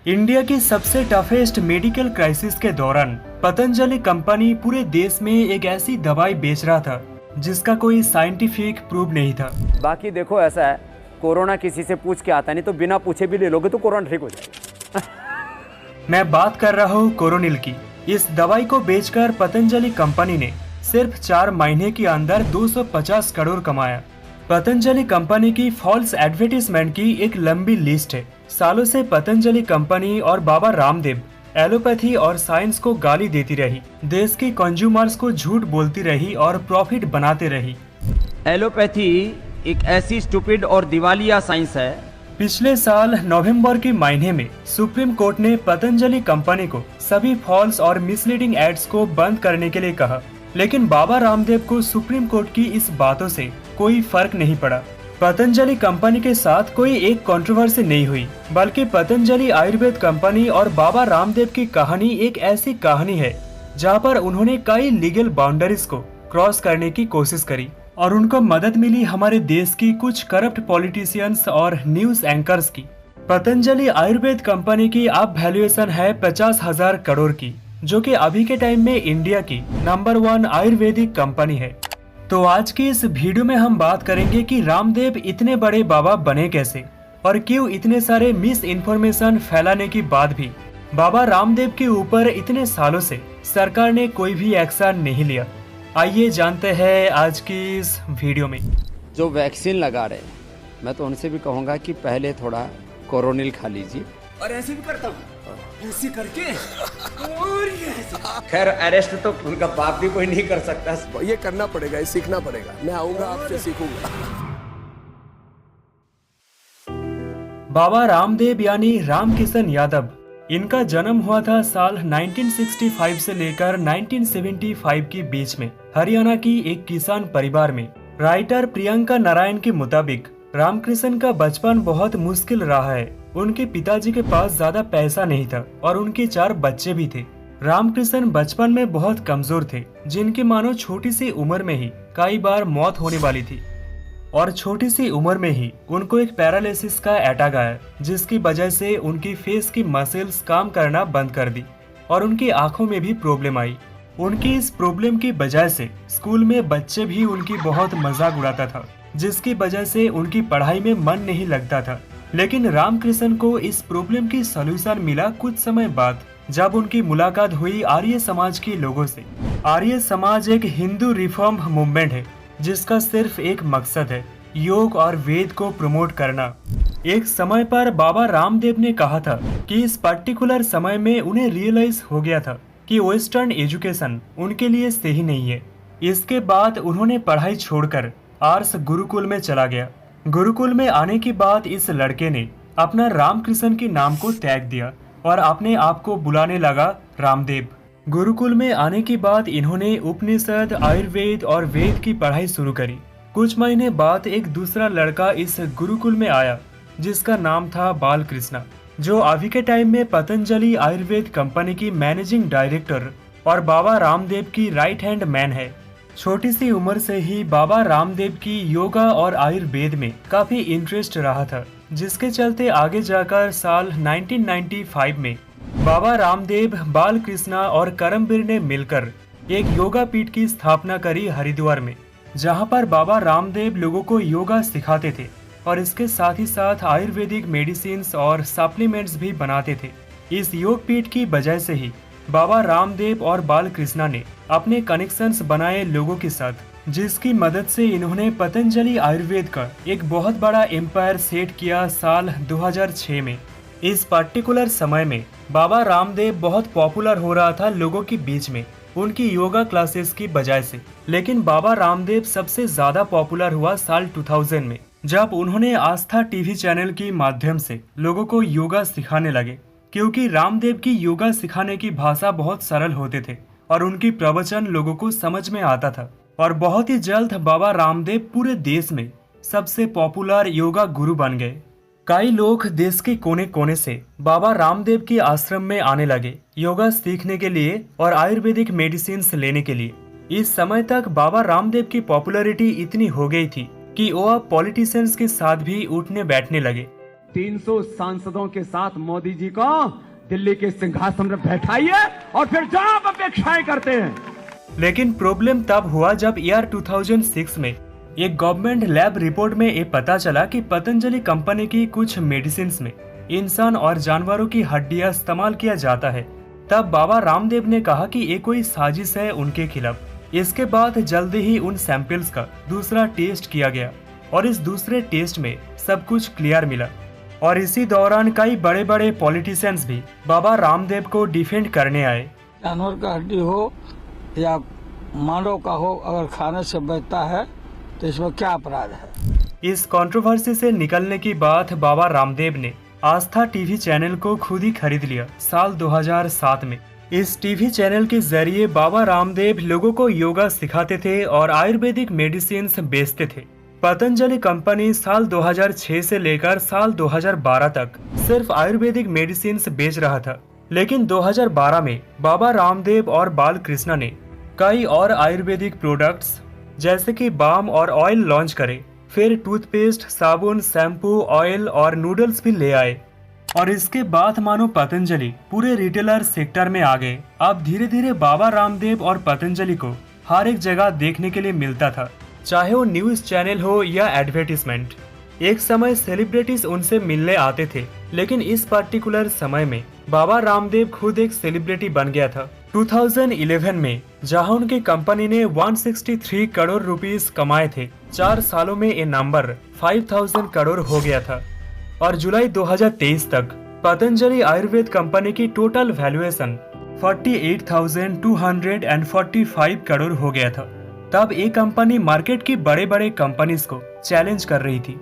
India की सबसे toughest medical crisis के दौरान पतंजलि कंपनी पूरे देश में एक ऐसी दवाई बेच रहा था जिसका कोई साइंटिफिक प्रूफ नहीं था। बाकी देखो ऐसा है, कोरोना किसी से पूछ के आता नहीं, तो बिना पूछे भी ले लोगे तो कोरोना ठीक हो जाए। मैं बात कर रहा हूँ कोरोनिल की। इस दवाई को बेचकर पतंजलि कंपनी ने सिर्फ 4 महीने के अंदर 250 करोड़ कमाया। पतंजलि कंपनी की फॉल्स एडवर्टीजमेंट की एक लंबी लिस्ट है। सालों से पतंजलि कंपनी और बाबा रामदेव एलोपैथी और साइंस को गाली देती रही, देश के कंज्यूमर्स को झूठ बोलती रही और प्रॉफिट बनाते रही। एलोपैथी एक ऐसी स्टूपिड और दिवालिया साइंस है। पिछले साल नवंबर के महीने में सुप्रीम कोर्ट ने पतंजलि कंपनी को सभी फॉल्स और मिसलीडिंग एड्स को बंद करने के लिए कहा, लेकिन बाबा रामदेव को सुप्रीम कोर्ट की इस बातों से कोई फर्क नहीं पड़ा। पतंजलि कंपनी के साथ कोई एक कंट्रोवर्सी नहीं हुई, बल्कि पतंजलि आयुर्वेद कंपनी और बाबा रामदेव की कहानी एक ऐसी कहानी है जहां पर उन्होंने कई लीगल बाउंड्रीज को क्रॉस करने की कोशिश करी और उनको मदद मिली हमारे देश की कुछ करप्ट पॉलिटिशियंस और न्यूज एंकर्स की। पतंजलि आयुर्वेद कंपनी की अब वैल्यूएशन है 50,000 करोड़ की, जो कि अभी के टाइम में इंडिया की नंबर 1 आयुर्वेदिक कंपनी है। तो आज की इस वीडियो में हम बात करेंगे कि रामदेव इतने बड़े बाबा बने कैसे और क्यों इतने सारे मिस इन्फॉर्मेशन फैलाने के बाद भी बाबा रामदेव के ऊपर इतने सालों से सरकार ने कोई भी एक्शन नहीं लिया। आइए जानते हैं आज की इस वीडियो में। जो वैक्सीन लगा रहे हैं, मैं तो उनसे भी कहूँगा कि पहले थोड़ा कोरोनिल खा लीजिए। और ऐसे भी करता हूँ, ऐसे करके और ये ऐसे। खैर अरेस्ट तो उनका बाप भी कोई नहीं कर सकता। ये करना पड़ेगा, ये सीखना पड़ेगा। मैं आऊंगा, आपसे सीखूंगा। बाबा रामदेव यानी रामकिशन यादव, इनका जन्म हुआ था साल 1965 से लेकर 1975 के बीच में हरियाणा की एक किसान परिवार में। राइटर प्रियंका नारायण के मुताबिक रामकृष्ण का बचपन बहुत मुश्किल रहा है। उनके पिताजी के पास ज्यादा पैसा नहीं था और उनके 4 बच्चे भी थे। रामकृष्ण बचपन में बहुत कमजोर थे, जिनकी मानो छोटी सी उम्र में ही कई बार मौत होने वाली थी और छोटी सी उम्र में ही उनको एक पैरालिसिस का अटैक आया, जिसकी वजह से उनकी फेस की मसल्स काम करना बंद कर दी और उनकी आंखों में भी प्रॉब्लम आई। उनकी इस प्रॉब्लम की वजह से स्कूल में बच्चे भी उनकी बहुत मजाक उड़ाता था, जिसकी वजह से उनकी पढ़ाई में मन नहीं लगता था। लेकिन रामकृष्ण को इस प्रॉब्लम की सॉल्यूशन मिला कुछ समय बाद, जब उनकी मुलाकात हुई आर्य समाज के लोगों से। आर्य समाज एक हिंदू रिफॉर्म मूवमेंट है जिसका सिर्फ एक मकसद है, योग और वेद को प्रमोट करना। एक समय पर बाबा रामदेव ने कहा था कि इस पर्टिकुलर समय में उन्हें रियलाइज हो गया था कि वेस्टर्न एजुकेशन उनके लिए सही नहीं है। इसके बाद उन्होंने पढ़ाई छोड़कर आर्स गुरुकुल में चला गया। गुरुकुल में आने के बाद इस लड़के ने अपना रामकृष्ण के नाम को त्याग दिया और अपने आप को बुलाने लगा रामदेव। गुरुकुल में आने के बाद इन्होंने उपनिषद, आयुर्वेद और वेद की पढ़ाई शुरू करी। कुछ महीने बाद एक दूसरा लड़का इस गुरुकुल में आया जिसका नाम था बालकृष्णा, जो अभी के टाइम में पतंजलि आयुर्वेद कंपनी की मैनेजिंग डायरेक्टर और बाबा रामदेव की राइट हैंड मैन है। छोटी सी उम्र से ही बाबा रामदेव की योगा और आयुर्वेद में काफी इंटरेस्ट रहा था, जिसके चलते आगे जाकर साल 1995 में बाबा रामदेव, बालकृष्णा और करमबीर ने मिलकर एक योगा पीठ की स्थापना करी हरिद्वार में, जहां पर बाबा रामदेव लोगों को योगा सिखाते थे और इसके साथ ही साथ आयुर्वेदिक मेडिसिन और सप्लीमेंट्स भी बनाते थे। इस योग पीठ की वजह से ही बाबा रामदेव और बालकृष्णा ने अपने कनेक्शंस बनाए लोगों के साथ, जिसकी मदद से इन्होंने पतंजलि आयुर्वेद का एक बहुत बड़ा एम्पायर सेट किया साल 2006 में। इस पर्टिकुलर समय में बाबा रामदेव बहुत पॉपुलर हो रहा था लोगों के बीच में उनकी योगा क्लासेस की वजह से। लेकिन बाबा रामदेव सबसे ज्यादा पॉपुलर हुआ साल 2000 में, जब उन्होंने आस्था टीवी चैनल के माध्यम से लोगों को योगा सिखाने लगे, क्योंकि रामदेव की योगा सिखाने की भाषा बहुत सरल होते थे और उनकी प्रवचन लोगों को समझ में आता था। और बहुत ही जल्द बाबा रामदेव पूरे देश में सबसे पॉपुलर योगा गुरु बन गए। कई लोग देश के कोने कोने से बाबा रामदेव के आश्रम में आने लगे योगा सीखने के लिए और आयुर्वेदिक मेडिसिन लेने के लिए। इस समय तक बाबा रामदेव की पॉपुलैरिटी इतनी हो गई थी कि वो अब पॉलिटिशियंस के साथ भी उठने बैठने लगे। 300 सांसदों के साथ मोदी जी को दिल्ली के सिंहासन पर बैठाइए और फिर जो आप अपेक्षाएं करते हैं। लेकिन प्रॉब्लम तब हुआ जब ईयर 2006 में एक गवर्नमेंट लैब रिपोर्ट में ये पता चला कि पतंजलि कंपनी की कुछ मेडिसिन में इंसान और जानवरों की हड्डियां इस्तेमाल किया जाता है। तब बाबा रामदेव ने कहा कि ये कोई साजिश है उनके खिलाफ। इसके बाद जल्दी ही उन सैंपल्स का दूसरा टेस्ट किया गया और इस दूसरे टेस्ट में सब कुछ क्लियर मिला। और इसी दौरान कई बड़े बड़े पॉलिटिशियंस भी बाबा रामदेव को डिफेंड करने आए। जानवर का हड्डी हो या मानव का हो, अगर खाने से बचता है तो इसमें क्या अपराध है। इस कंट्रोवर्सी से निकलने की बात बाबा रामदेव ने आस्था टीवी चैनल को खुद ही खरीद लिया साल 2007 में। इस टीवी चैनल के जरिए बाबा रामदेव लोगों को योगा सिखाते थे और आयुर्वेदिक मेडिसिन बेचते थे। पतंजलि कंपनी साल 2006 से लेकर साल 2012 तक सिर्फ आयुर्वेदिक मेडिसिन बेच रहा था, लेकिन 2012 में बाबा रामदेव और बालकृष्ण ने कई और आयुर्वेदिक प्रोडक्ट्स जैसे कि बाम और ऑयल लॉन्च करे। फिर टूथपेस्ट, साबुन, शैम्पू, ऑयल और नूडल्स भी ले आए और इसके बाद मानो पतंजलि पूरे रिटेलर सेक्टर में आ गए। अब धीरे धीरे बाबा रामदेव और पतंजलि को हर एक जगह देखने के लिए मिलता था, चाहे वो न्यूज चैनल हो या एडवर्टीजमेंट। एक समय सेलिब्रिटीज उनसे मिलने आते थे, लेकिन इस पर्टिकुलर समय में बाबा रामदेव खुद एक सेलिब्रिटी बन गया था। 2011 में जहां उनकी कंपनी ने 163 करोड़ रुपीस कमाए थे, 4 सालों में ये नंबर 5000 करोड़ हो गया था। और जुलाई 2023 तक पतंजलि आयुर्वेद कंपनी की टोटल वैल्यूएशन 48,245 करोड़ हो गया था। तब ये कंपनी मार्केट की बड़े बड़े कंपनीज को चैलेंज कर रही थी।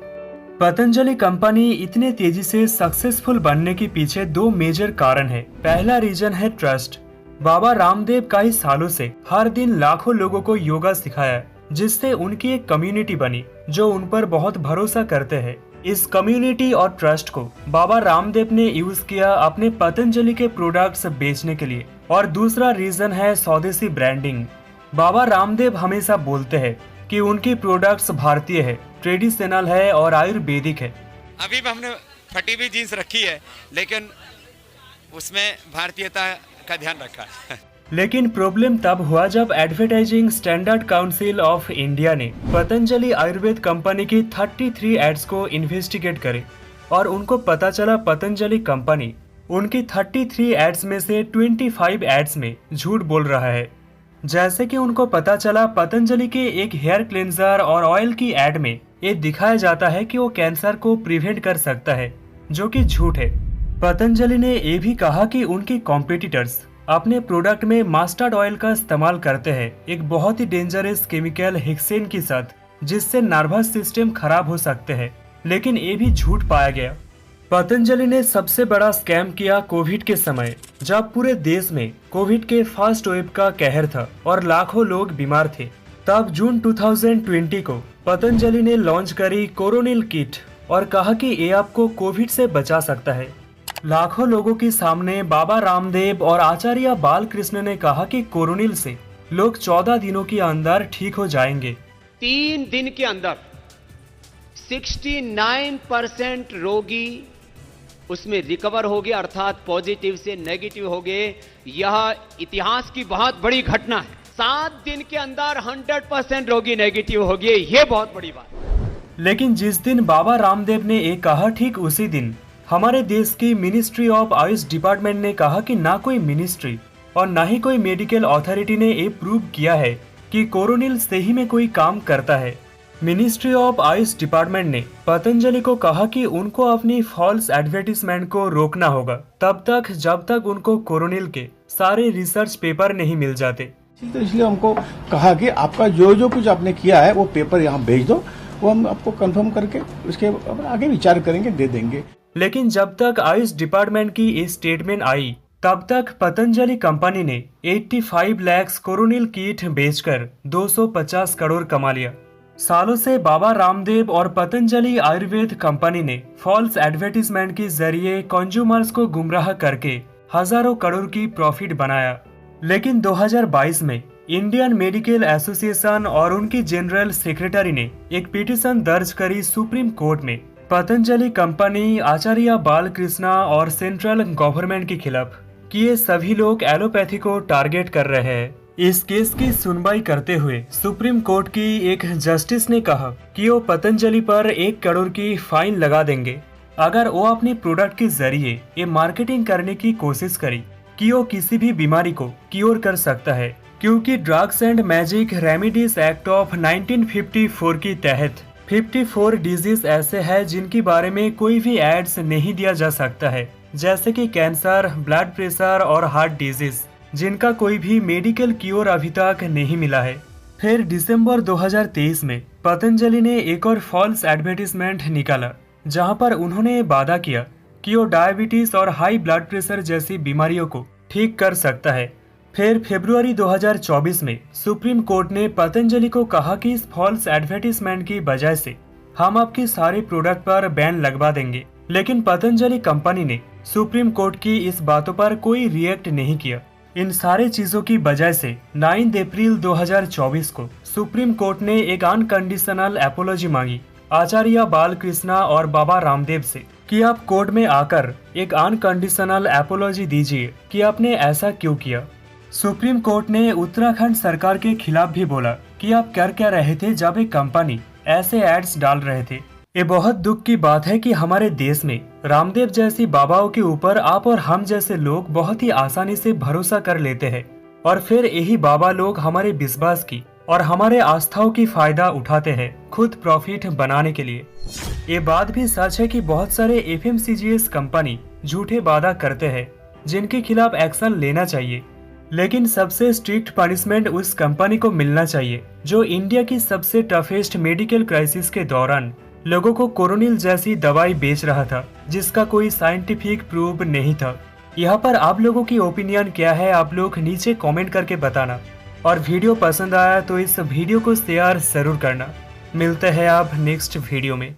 पतंजलि कंपनी इतने तेजी से सक्सेसफुल बनने के पीछे 2 मेजर कारण है। पहला रीजन है ट्रस्ट। बाबा रामदेव कई सालों से हर दिन लाखों लोगों को योगा सिखाया, जिससे उनकी एक कम्युनिटी बनी जो उन पर बहुत भरोसा करते हैं। इस कम्युनिटी और ट्रस्ट को बाबा रामदेव ने यूज किया अपने पतंजलि के प्रोडक्ट्स बेचने के लिए। और दूसरा रीजन है स्वदेशी ब्रांडिंग। बाबा रामदेव हमेशा बोलते हैं कि उनकी प्रोडक्ट्स भारतीय है, ट्रेडिशनल है और आयुर्वेदिक है। अभी भी हमने फटी हुई जीन्स रखी है, लेकिन उसमें भारतीयता का ध्यान रखा है। लेकिन प्रॉब्लम तब हुआ जब advertising standard council of India ने पतंजलि आयुर्वेद कंपनी की 33 एड्स को इन्वेस्टिगेट करे और उनको पता चला पतंजलि कंपनी उनकी 33 एड्स में से 25 एड्स में झूठ बोल रहा है। जैसे कि उनको पता चला पतंजलि के एक हेयर क्लेंजर और ऑयल की एड में ये दिखाया जाता है कि वो कैंसर को प्रिवेंट कर सकता है, जो कि झूठ है। पतंजलि ने ये भी कहा कि उनके कॉम्पिटिटर्स अपने प्रोडक्ट में मस्टर्ड ऑयल का इस्तेमाल करते हैं, एक बहुत ही डेंजरस केमिकल हेक्सेन के साथ, जिससे नर्वस सिस्टम खराब हो सकते हैं। लेकिन ये भी झूठ पाया गया। पतंजलि ने सबसे बड़ा स्कैम किया कोविड के समय, जब पूरे देश में कोविड के फर्स्ट वेव का कहर था और लाखों लोग बीमार थे। तब जून 2020 को पतंजलि ने लॉन्च करी कोरोनिल किट और कहा कि ये आपको कोविड से बचा सकता है। लाखों लोगों के सामने बाबा रामदेव और आचार्य बालकृष्ण ने कहा कि कोरोनिल से लोग 14 दिनों के अंदर ठीक हो जाएंगे। 3 दिन के अंदर 69% रोगी उसमें रिकवर हो गए, अर्थात पॉजिटिव से नेगेटिव हो गए। यह इतिहास की बहुत बड़ी घटना है। 7 दिन के अंदर 100% रोगी नेगेटिव हो गए, यह बहुत बड़ी बात है। लेकिन जिस दिन बाबा रामदेव ने ये कहा, ठीक उसी दिन हमारे देश की मिनिस्ट्री ऑफ आयुष डिपार्टमेंट ने कहा कि ना कोई मिनिस्ट्री और ना ही कोई मेडिकल अथॉरिटी ने ये प्रूव किया है कि कोरोनिल सही में कोई काम करता है। मिनिस्ट्री ऑफ आयुष डिपार्टमेंट ने पतंजलि को कहा कि उनको अपनी फॉल्स एडवर्टीजमेंट को रोकना होगा तब तक जब तक उनको कोरोनिल के सारे रिसर्च पेपर नहीं मिल जाते। तो इसलिए हमको कहा कि आपका जो जो कुछ आपने किया है वो पेपर यहाँ भेज दो, वो हम आपको कंफर्म करके उसके आगे विचार करेंगे, दे देंगे। लेकिन जब तक आयुष डिपार्टमेंट की ये स्टेटमेंट आई, तब तक पतंजलि कंपनी ने 85 लाख कोरोनिल किट बेचकर 250 करोड़ कमा लिया। सालों से बाबा रामदेव और पतंजलि आयुर्वेद कंपनी ने फॉल्स एडवर्टीजमेंट के जरिए कंज्यूमर्स को गुमराह करके हजारों करोड़ की प्रॉफिट बनाया। लेकिन 2022 में इंडियन मेडिकल एसोसिएशन और उनकी जनरल सेक्रेटरी ने एक पिटीशन दर्ज करी सुप्रीम कोर्ट में पतंजलि कंपनी, आचार्य बालकृष्णा और सेंट्रल गवर्नमेंट के खिलाफ कि ये सभी लोग एलोपैथी को टारगेट कर रहे हैं। इस केस की सुनवाई करते हुए सुप्रीम कोर्ट की एक जस्टिस ने कहा कि वो पतंजलि पर 1 करोड़ की फाइन लगा देंगे अगर वो अपनी प्रोडक्ट के जरिए ये मार्केटिंग करने की कोशिश करी कि वो किसी भी बीमारी को क्योर कर सकता है, क्योंकि drugs and magic remedies act of 1954 के तहत 54 डिजीज ऐसे हैं जिनके बारे में कोई भी एड्स नहीं दिया जा सकता है, जैसे कि कैंसर, ब्लड प्रेशर और हार्ट डिजीज, जिनका कोई भी मेडिकल क्योर अभी तक नहीं मिला है। फिर दिसंबर 2023 में पतंजलि ने एक और फॉल्स एडवर्टीजमेंट निकाला जहां पर उन्होंने वादा किया कि वो डायबिटीज और हाई ब्लड प्रेशर जैसी बीमारियों को ठीक कर सकता है। फिर फरवरी 2024 में सुप्रीम कोर्ट ने पतंजलि को कहा कि इस फॉल्स एडवर्टीजमेंट की वजह से हम आपके सारे प्रोडक्ट पर बैन लगवा देंगे, लेकिन पतंजलि कंपनी ने सुप्रीम कोर्ट की इस बातों पर कोई रिएक्ट नहीं किया। इन सारे चीजों की वजह से 9 अप्रैल 2024 को सुप्रीम कोर्ट ने एक अनकंडीशनल एपोलॉजी मांगी आचार्य बालकृष्णा और बाबा रामदेव से कि आप कोर्ट में आकर एक अनकंडीशनल एपोलॉजी दीजिए कि आपने ऐसा क्यों किया। सुप्रीम कोर्ट ने उत्तराखंड सरकार के खिलाफ भी बोला कि आप कर क्या रहे थे जब एक कंपनी ऐसे एड्स डाल रहे थे। ये बहुत दुख की बात है कि हमारे देश में रामदेव जैसी बाबाओं के ऊपर आप और हम जैसे लोग बहुत ही आसानी से भरोसा कर लेते हैं और फिर यही बाबा लोग हमारे विश्वास की और हमारे आस्थाओं की फायदा उठाते हैं खुद प्रॉफिट बनाने के लिए। ये बात भी सच है कि बहुत सारे FMCGs कंपनी झूठे वादा करते हैं जिनके खिलाफ एक्शन लेना चाहिए, लेकिन सबसे स्ट्रिक्ट पनिशमेंट उस कंपनी को मिलना चाहिए जो इंडिया की सबसे टफेस्ट मेडिकल क्राइसिस के दौरान लोगों को कोरोनिल जैसी दवाई बेच रहा था जिसका कोई साइंटिफिक प्रूफ नहीं था। यहाँ पर आप लोगों की ओपिनियन क्या है, आप लोग नीचे कमेंट करके बताना, और वीडियो पसंद आया तो इस वीडियो को शेयर जरूर करना। मिलते हैं आप नेक्स्ट वीडियो में।